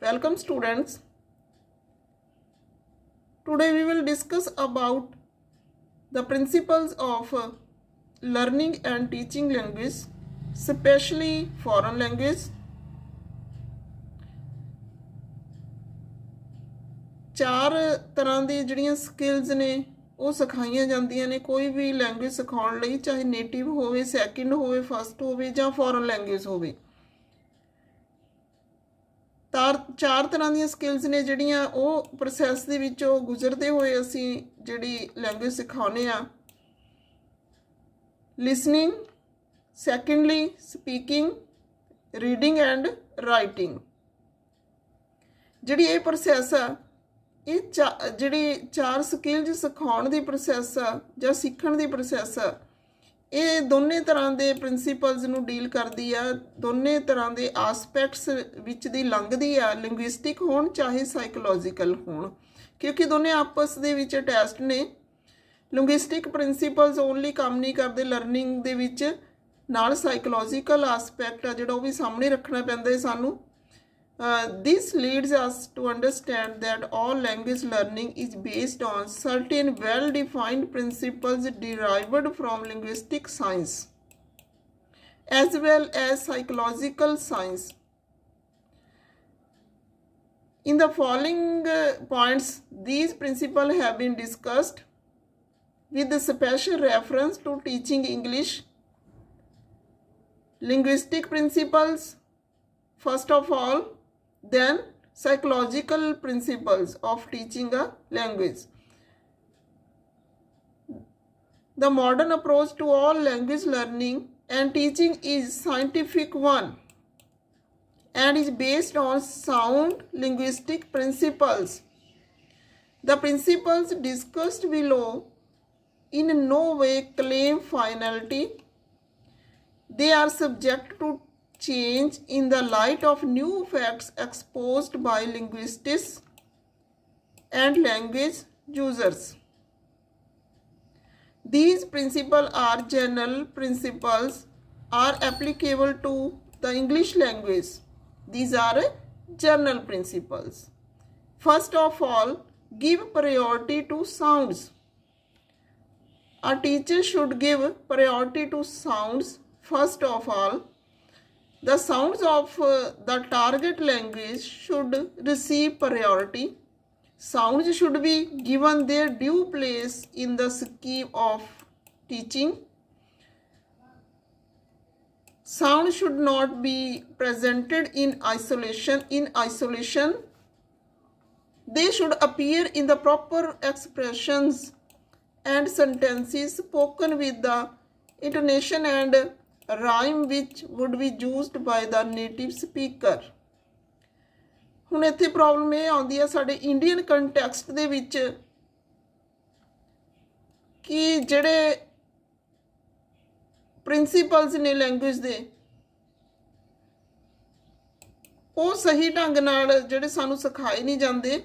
Welcome students. Today we will discuss about the principles of learning and teaching language, especially foreign language. चार तरह दी जिहड़ियां skills ने वो सिखाईयां जांदियां ने कोई भी लैंग्वेज सिखाउण लई, चाहे नेटिव होवे, सैकेंड होवे, फस्ट होवे जां फॉरेन लैंग्वेज होवे। चार तरह दी स्किल्स ने जिहड़ियां वो प्रोसैस दे विचों गुजरदे होए असीं जिहड़ी लैंग्वेज सिखाउने आ। Listening, secondly speaking, reading and writing. जिहड़ी ये प्रोसैस आ, ये जिहड़ी चार स्किल्स सिखाउण दी प्रोसैस आ जां सीखण दी प्रोसैस आ, ये दोने तरह के प्रिंसीपल्स नूं डील करती है, दोने तरह के आसपैक्ट्स विच दी लंघदी आ, लिंग्विस्टिक होण चाहे साइकोलॉजिकल होण, क्योंकि दोने आपस दे विच अटैच्ड ने। लिंग्विस्टिक प्रिंसीपल्स ओनली काम नहीं करते लर्निंग दे विच, नाल साइकोलॉजिकल आसपैक्ट आ जिहड़ा वो भी सामने रखना पैंदा है सानूं। This leads us to understand that all language learning is based on certain well-defined principles derived from linguistic science as well as psychological science. In the following points, these principles have been discussed with a special reference to teaching English. Linguistic principles, first of all, then psychological principles of teaching a language. The modern approach to all language learning and teaching is scientific one and is based on sound linguistic principles. The principles discussed below in no way claim finality. They are subject to change in the light of new facts exposed by linguists and language users. These principles are general principles, are applicable to the English language. These are general principles. First of all, give priority to sounds. A teacher should give priority to sounds. First of all, the sounds of the target language should receive priority. Sounds should be given their due place in the scheme of teaching. Sound should not be presented in isolation. They should appear in the proper expressions and sentences spoken with the intonation and rhyme which would be used by the native speaker. हुण इत्थे problem ये आउंदी है साडे Indian context दे विच कि जिहड़े प्रिंसीपल्स ने language दे वो सही ढंग नाल जिहड़े सानू सिखाए नहीं जांदे,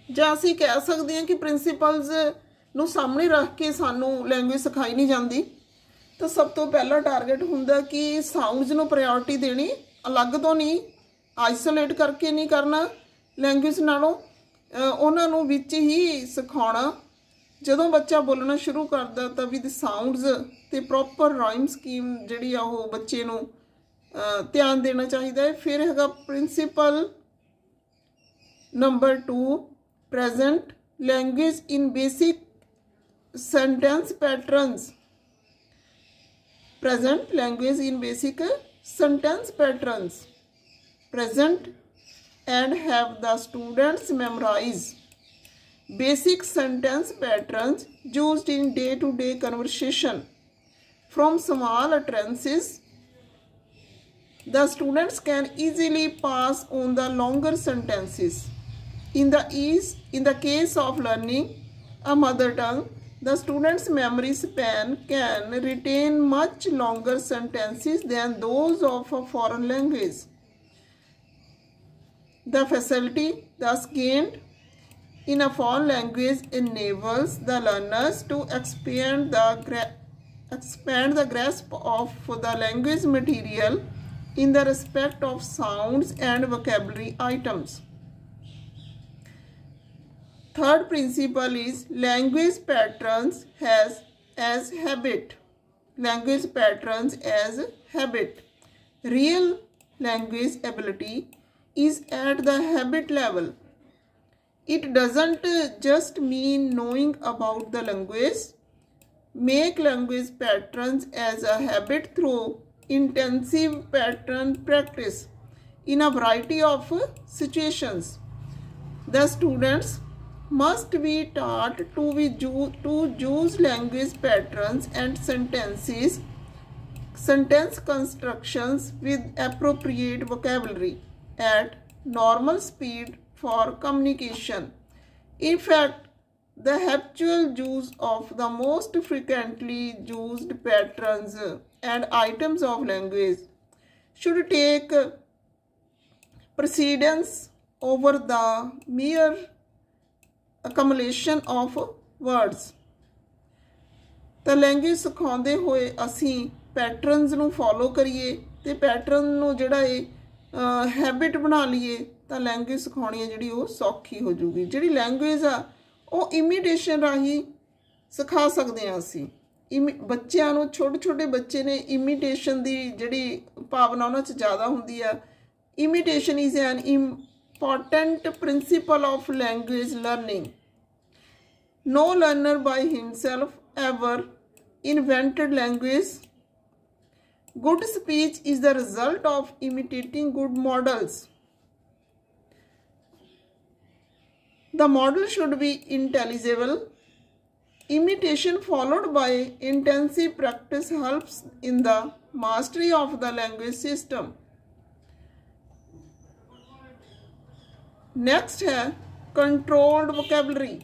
जां असीं कह सकदे हां कि प्रिंसीपल्स ਨੂੰ सामने रख के सानू लैंग्वेज सिखाई नहीं जाती। तो सब तो पहला टारगेट हुंदा कि साउंड्स नू प्रायोरिटी देनी, अलग तो नहीं, आइसोलेट करके नहीं करना लैंग्वेज नालों, उन्हां नू विच ही सिखाउणा। जदों बच्चा बोलना शुरू करदा तां विद साउंड्स ते प्रॉपर राइम स्कीम जिहड़ी आ ओह बच्चे नू ध्यान देना चाहिदा है। फिर हैगा principal number 2, present language in basic sentence patterns. Present language in basic sentence patterns. Present and have the students memorize basic sentence patterns used in day-to-day conversation. From small utterances, the students can easily pass on the longer sentences. In the case of learning a mother tongue, the student's memory span can retain much longer sentences than those of a foreign language. The facility thus gained in a foreign language enables the learners to expand the grasp of the language material in the respect of sounds and vocabulary items. Third principle is language patterns as habit. Language patterns as habit. Real language ability is at the habit level. It doesn't just mean knowing about the language. Make language patterns as a habit through intensive pattern practice in a variety of situations. The students must be taught to use language patterns and sentence constructions with appropriate vocabulary at normal speed for communication. In fact, the habitual use of the most frequently used patterns and items of language should take precedence over the mere accumulation of words. ਤਾਂ language ਸਿਖਾਉਂਦੇ ਹੋਏ ਅਸੀਂ patterns ਨੂੰ follow ਕਰੀਏ ਤੇ pattern ਨੂੰ ਜਿਹੜਾ ਇਹ ਹੈਬਿਟ ਬਣਾ ਲਈਏ ਤਾਂ ਲੈਂਗੁਏਜ ਸਿਖਾਉਣੀ ਹੈ ਜਿਹੜੀ ਉਹ ਸੌਖੀ ਹੋ ਜੂਗੀ। ਜਿਹੜੀ ਲੈਂਗੁਏਜ ਆ ਉਹ ਇਮੀਟੇਸ਼ਨ ਰਾਹੀਂ ਸਿਖਾ ਸਕਦੇ ਹਾਂ ਅਸੀਂ। ਬੱਚਿਆਂ ਨੂੰ ਛੋਟੇ ਬੱਚੇ ਨੇ ਇਮੀਟੇਸ਼ਨ ਦੀ ਜਿਹੜੀ ਭਾਵਨਾ ਉਹਨਾਂ 'ਚ ਜ਼ਿਆਦਾ ਹੁੰਦੀ ਆ। Imitation is an important principle of language learning. No learner by himself ever invented language. Good speech is the result of imitating good models. The model should be intelligible. Imitation followed by intensive practice helps in the mastery of the language system. Next है controlled vocabulary.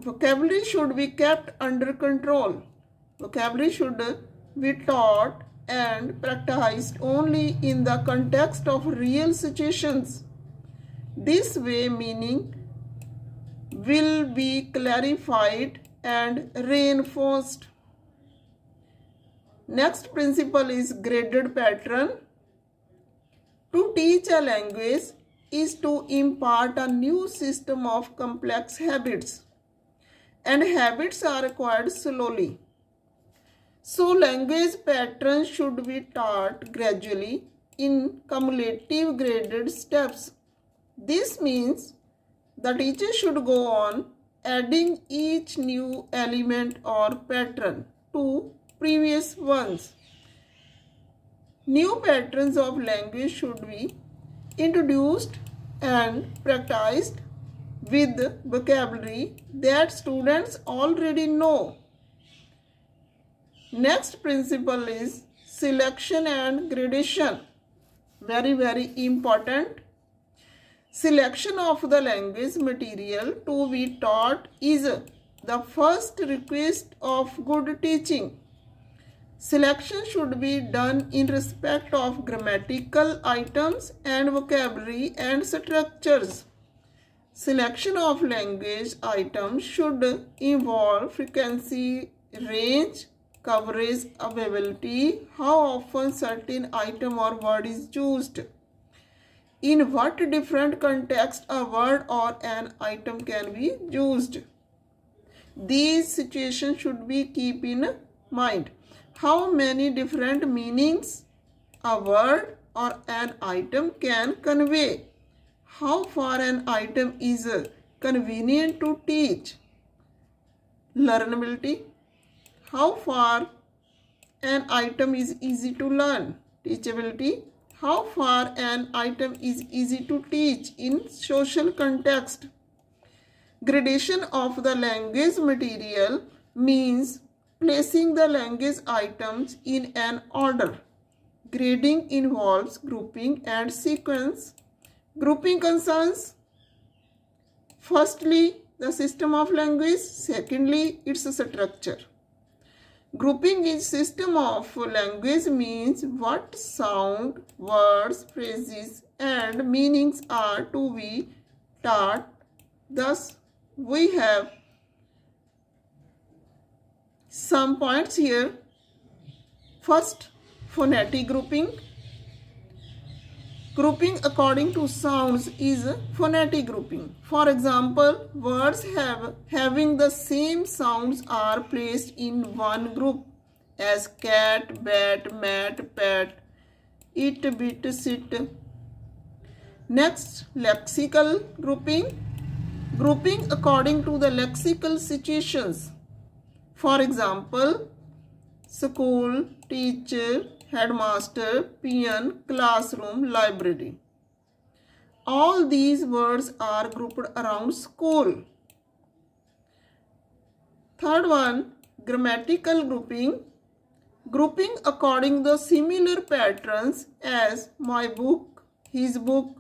Vocabulary should be kept under control. Vocabulary should be taught and practiced only in the context of real situations. This way meaning will be clarified and reinforced. Next principle is graded pattern. To teach a language is to impart a new system of complex habits, and habits are acquired slowly. So language patterns should be taught gradually in cumulative graded steps. This means the teacher should go on adding each new element or pattern to previous ones. New patterns of language should be introduced and practiced with vocabulary that students already know. Next principle is selection and gradation. Very important. Selection of the language material to be taught is the first requisite of good teaching. Selection should be done in respect of grammatical items and vocabulary and structures. Selection of language items should involve frequency, range, coverage, availability, how often certain item or word is used, in what different context a word or an item can be used. These situations should be kept in mind. How many different meanings a word or an item can convey. How far an item is convenient to teach. Learnability. How far an item is easy to learn. Teachability. How far an item is easy to teach in social context. Gradation of the language material means placing the language items in an order. Grading involves grouping and sequence. Grouping concerns firstly the system of language, secondly its structure. Grouping is system of language means what sound, words, phrases and meanings are to be taught. Thus we have some points here. phonetic grouping. Grouping according to sounds is phonetic grouping. For example, words having the same sounds are placed in one group as cat, bat, mat, pat, it, bit, sit. Next, lexical grouping. Grouping according to the lexical situations. For example, school, teacher, headmaster, peon, classroom, library. All these words are grouped around school. Third one, grammatical grouping. Grouping according to similar patterns as my book, his book,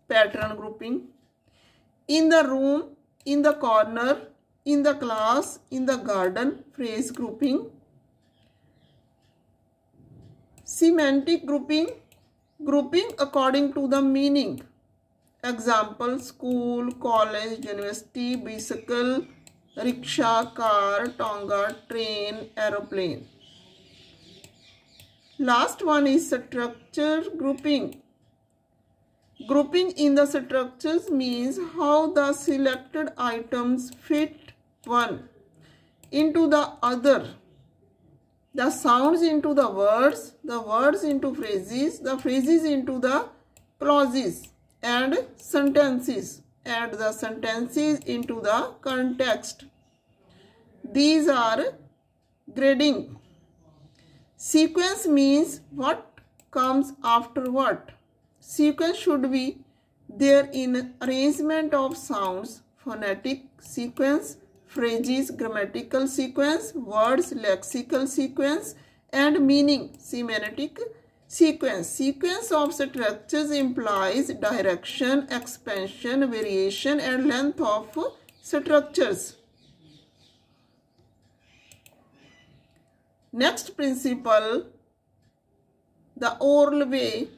pattern grouping. In the room, in the corner, in the class, in the garden, phrase grouping. Semantic grouping. Grouping according to the meaning. Example, school, college, university, bicycle, rickshaw, car, tonga, train, aeroplane. Last one is structure grouping. Grouping in the structures means how the selected items fit one into the other. The sounds into the words into phrases, the phrases into the clauses and sentences, and the sentences into the context. These are grading. Sequence means what comes after what. Sequence should be there in arrangement of sounds, phonetic sequence, phrases, grammatical sequence, words, lexical sequence, and meaning, semantic sequence. Sequence of structures implies direction, expansion, variation, and length of structures. Next principle, the oral way.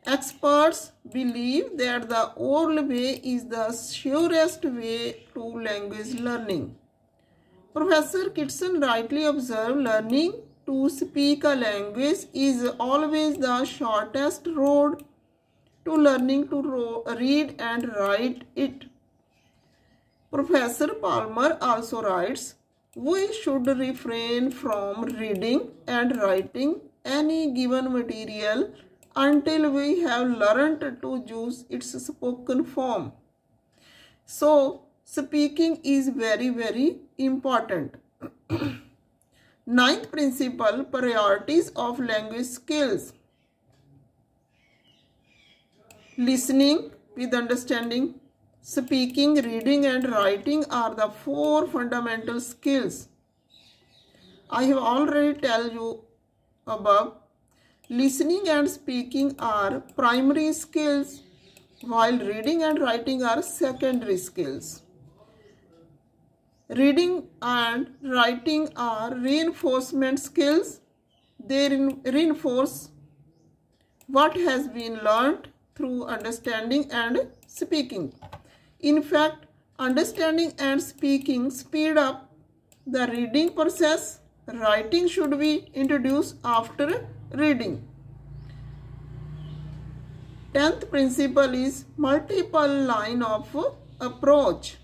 Experts believe that the oral way is the surest way to language learning. Professor Kitson rightly observed learning to speak a language is always the shortest road to learning to read and write it. Professor Palmer also writes, we should refrain from reading and writing any given material until we have learned to use its spoken form. So, speaking is very, very important. Ninth principle, priorities of language skills. Listening with understanding, speaking, reading and writing are the four fundamental skills. I have already told you above. Listening and speaking are primary skills, while reading and writing are secondary skills. Reading and writing are reinforcement skills. They reinforce what has been learned through understanding and speaking. In fact, understanding and speaking speed up the reading process. Writing should be introduced after reading. 10th principle is multiple line of approach.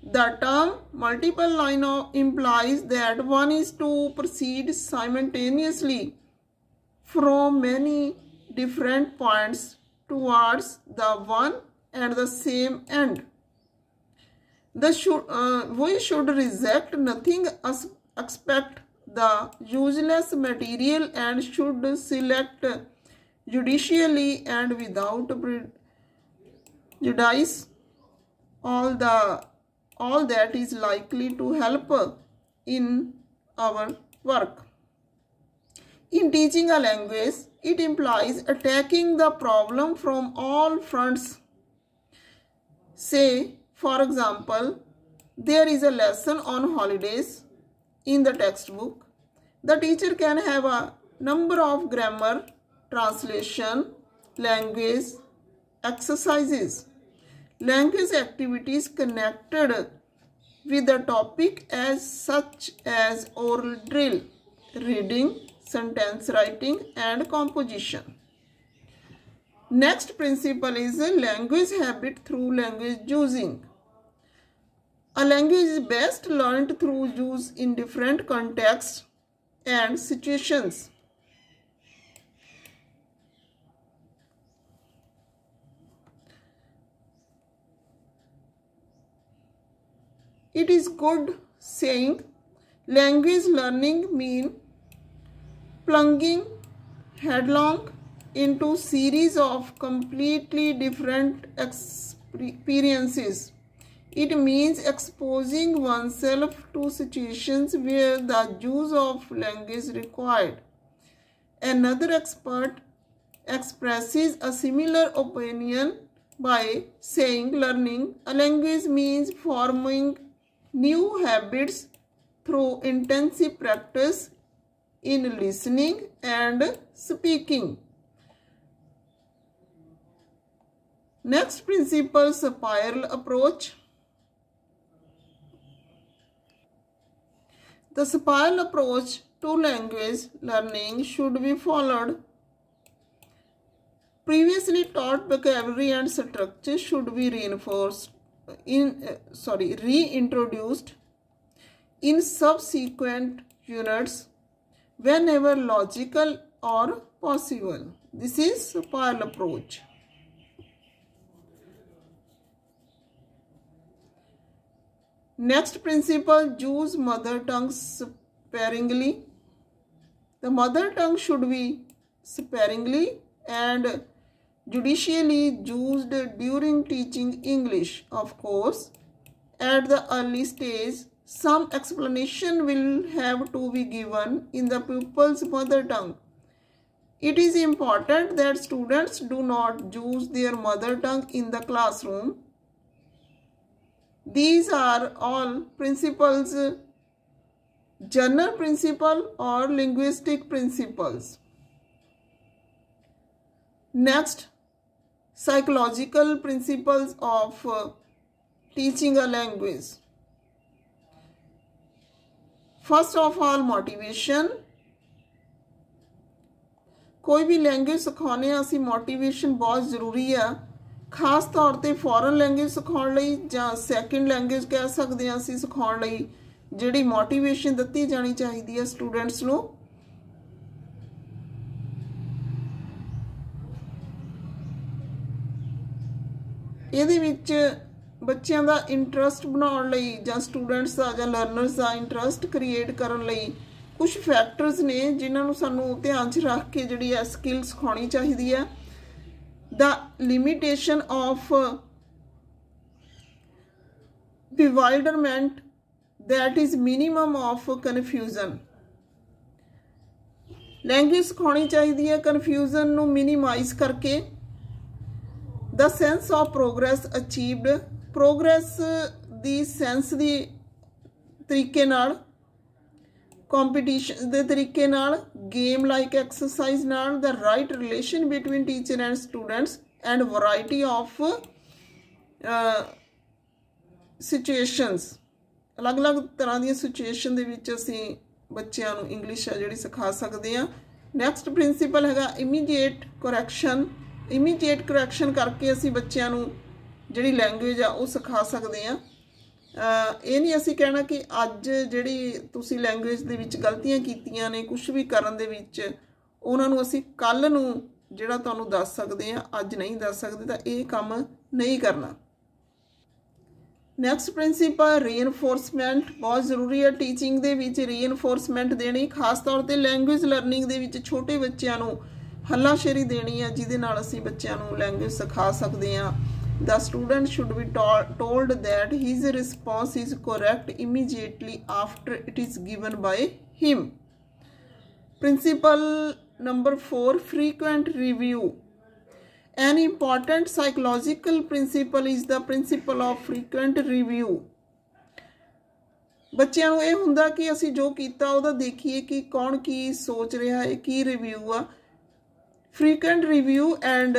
The term multiple line implies that one is to proceed simultaneously from many different points towards the one and the same end. We should reject nothing, expect the useless material, and should select judicially and without prejudice all that is likely to help in our work. In teaching a language, it implies attacking the problem from all fronts. Say, for example, there is a lesson on holidays in the textbook. The teacher can have a number of grammar, translation, language exercises, language activities connected with the topic as such as oral drill. reading, sentence writing, and composition. Next principle is language habit through language using. A language is best learned through use in different contexts and situations. It is good saying language learning means plunging headlong into series of completely different experiences. It means exposing oneself to situations where the use of language is required. Another expert expresses a similar opinion by saying learning a language means forming new habits through intensive practice in listening and speaking. Next principle, spiral approach. The spiral approach to language learning should be followed. Previously taught vocabulary and structure should be reinforced reintroduced in subsequent units whenever logical or possible. This is spiral approach. Next principle, use mother tongue sparingly. The mother tongue should be sparingly and judicially used during teaching English. Of course, at the early stage, some explanation will have to be given in the pupil's mother tongue. It is important that students do not use their mother tongue in the classroom. These are all principles, general principle or linguistic principles. Next, psychological principles of teaching a language. First of all, motivation. कोई भी language सिखाने असी motivation बहुत ज़रूरी है, खास तौर पर फॉरन लैंग्वेज सिखाने लई जां सैकेंड लैंग्वेज कह सकते हैं असी सिखाने लई जिहड़ी मोटिवेशन दित्ती जानी चाहिदी है स्टूडेंट्स नूं। ਇਹਦੇ ਵਿੱਚ ਬੱਚਿਆਂ ਦਾ ਇੰਟਰਸਟ ਬਣਾਉਣ ਲਈ ਜਾਂ ਸਟੂਡੈਂਟਸ ਦਾ ਜਾਂ ਲਰਨਰਸ ਦਾ ਇੰਟਰਸਟ ਕ੍ਰੀਏਟ ਕਰਨ ਲਈ ਕੁਝ ਫੈਕਟਰਸ ਨੇ ਜਿਨ੍ਹਾਂ ਨੂੰ ਸਾਨੂੰ ਧਿਆਨ 'ਚ ਰੱਖ ਕੇ ਜਿਹੜੀ ਹੈ ਸਕਿੱਲ ਸਿਖਾਉਣੀ ਚਾਹੀਦੀ ਹੈ। The limitation of bewilderment, that is minimum of confusion. Language सिखानी चाहिए है कन्फ्यूजन नू मिनिमाइज करके। The sense of progress achieved, progress दी सेंस दी तरीके नाल, competition दे तरीके नाल, game like exercise नाल, the right relation between teacher and students and variety of situations, अलग अलग तरह दी सिचुएशन दे विच असीं बच्चों नूं इंग्लिश है जिहड़ी सिखा सकते हैं। नैक्सट प्रिंसीपल हैगा इमीडिएट करैक्शन। इमीडिएट करैक्शन करके असीं बच्चों नूं जिहड़ी लैंग्वेज आ वो सिखा सकते हैं। ਇਹ नहीं असी कहना कि अज जिहड़ी तुसीं लैंग्वेज दे विच गलतियां कीतियां ने कुछ भी करन दे विच उन्हां नूं असीं कल नूं जिहड़ा तुहानूं दस सकते हैं, अज नहीं दस सकते, तां इह काम नहीं करना। नैक्सट प्रिंसीपल रीइनफोर्समेंट बहुत जरूरी है। टीचिंग दे विच रीइनफोर्समेंट देनी, खास तौर पर लैंग्वेज लर्निंग दे विच छोटे बच्चों नूं हल्लाशेरी देनी है जिहदे नाल असीं बच्चों नूं लैंग्वेज सिखा सकते हैं। The student should be told that his response is correct immediately after it is given by him. Principle number 4, frequent review. An important psychological principle is the principle of frequent review. बच्चों को यह हुंदा कि असी जो कीता उहदा देखिए कि कौन की सोच रहा है, की रिव्यू आ। Frequent review and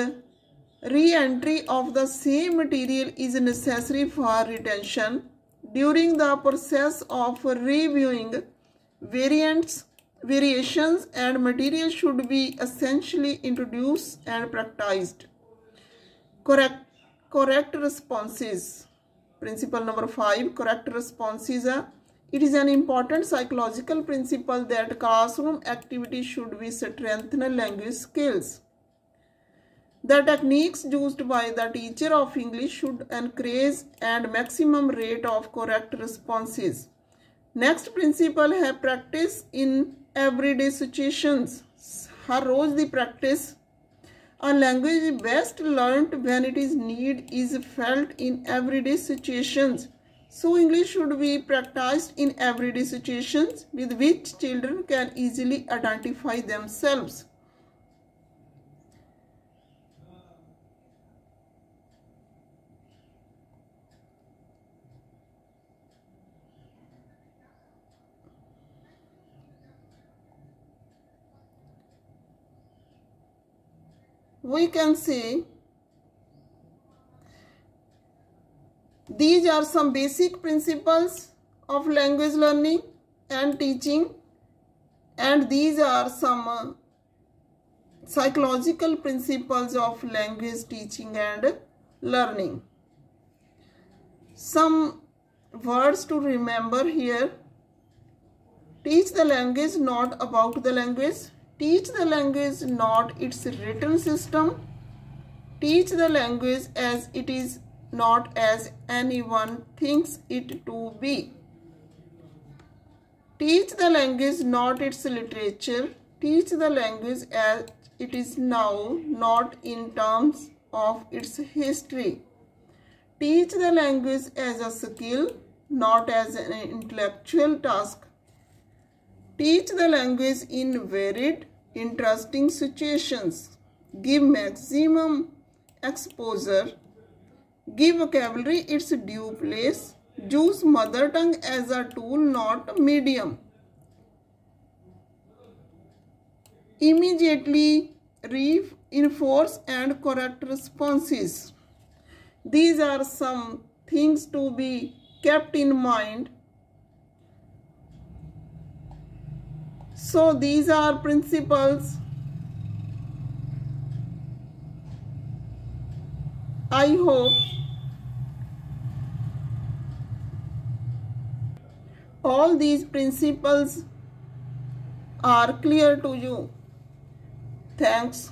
re-entry of the same material is necessary for retention. During the process of reviewing, variants variations and material should be essentially introduced and practiced. Correct responses. Principle number 5, correct responses. It is an important psychological principle that classroom activities should be strengthen language skills. The techniques used by the teacher of English should encourage and maximum rate of correct responses. Next principle है practice in everyday situations. हर रोज दी practice. A language is best learnt when it is need is felt in everyday situations. So English should be practiced in everyday situations with which children can easily identify themselves. We can say these are some basic principles of language learning and teaching, and these are some psychological principles of language teaching and learning. Some words to remember here. Teach the language, not about the language. Teach the language, not its written system. Teach the language as it is, not as anyone thinks it to be. Teach the language, not its literature. Teach the language as it is now, not in terms of its history. Teach the language as a skill, not as an intellectual task. Teach the language in varied, interesting situations. Give maximum exposure. Give vocabulary its due place. Use mother tongue as a tool, not a medium. Immediately reinforce and correct responses. These are some things to be kept in mind. So these are principles. I hope all these principles are clear to you. Thanks.